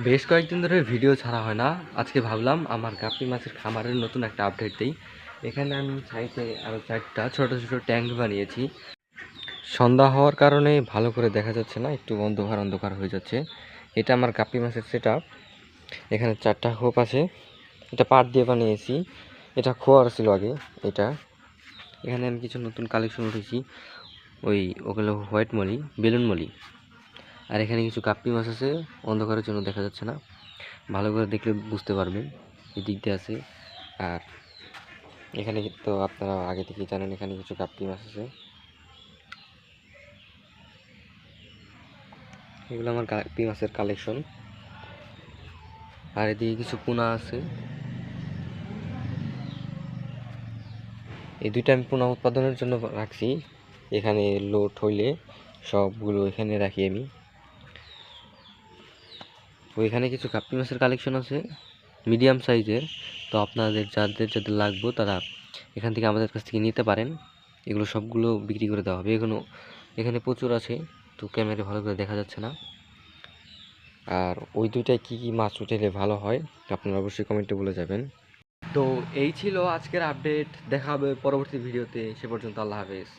বেশ কয়েকদিন ধরে ভিডিও ছাড়া হয় না। আজকে ভাবলাম আমার গাপ্পি মাছের খামারের নতুন একটা আপডেট দিই। এখানে আমি সাইডে আরও 4টা ছোট ছোট ট্যাঙ্ক বানিয়েছি। সন্ধ্যা হওয়ার কারণে ভালো করে দেখা যাচ্ছে না, একটু অন্ধকার অন্ধকার হয়ে যাচ্ছে। এটা আমার গাপ্পি মাছের সেট আপ। এখানে 4টা হোপ আছে। এটা পাট দিয়ে বানিয়েছি। এটা খোয়ার ছিল আগে। এটা এখানে আমি কিছু নতুন কালেকশন উঠেছি। ওগুলো হোয়াইট মলি, বেলুন মলি। আর এখানে কিছু গাপ্পি মাছ আছে, অন্ধকারের জন্য দেখা যাচ্ছে না, ভালো করে দেখলে বুঝতে পারবেন। এই দিক দিয়ে আছে। আর এখানে তো আপনারা আগে থেকেই জানেন, এখানে কিছু গাপ্পি মাছ আছে। এগুলো আমার গাপ্পি মাছের কালেকশন। আর এদিকে কিছু পোনা আছে। এই দুইটা আমি পোনা উৎপাদনের জন্য রাখছি। এখানে লোড হইলে সবগুলো এখানে রাখি আমি। ওইখানে কিছু গাপ্পি মাছের কালেকশন আছে মিডিয়াম সাইজের। তো আপনাদের যাদের লাগবে তারা এখান থেকে আমাদের কাছ থেকে নিতে পারেন। এগুলো সবগুলো বিক্রি করে দেওয়া হবে। এখানে প্রচুর আছে, তো ক্যামেরা ভালো করে দেখা যাচ্ছে না। আর ওই দুইটায় কী কী মাছ উঠেলে ভালো হয় আপনারা অবশ্যই কমেন্টে বলে যাবেন। তো এই ছিল আজকের আপডেট। দেখা হবে পরবর্তী ভিডিওতে। সে পর্যন্ত আল্লাহ হাফেজ।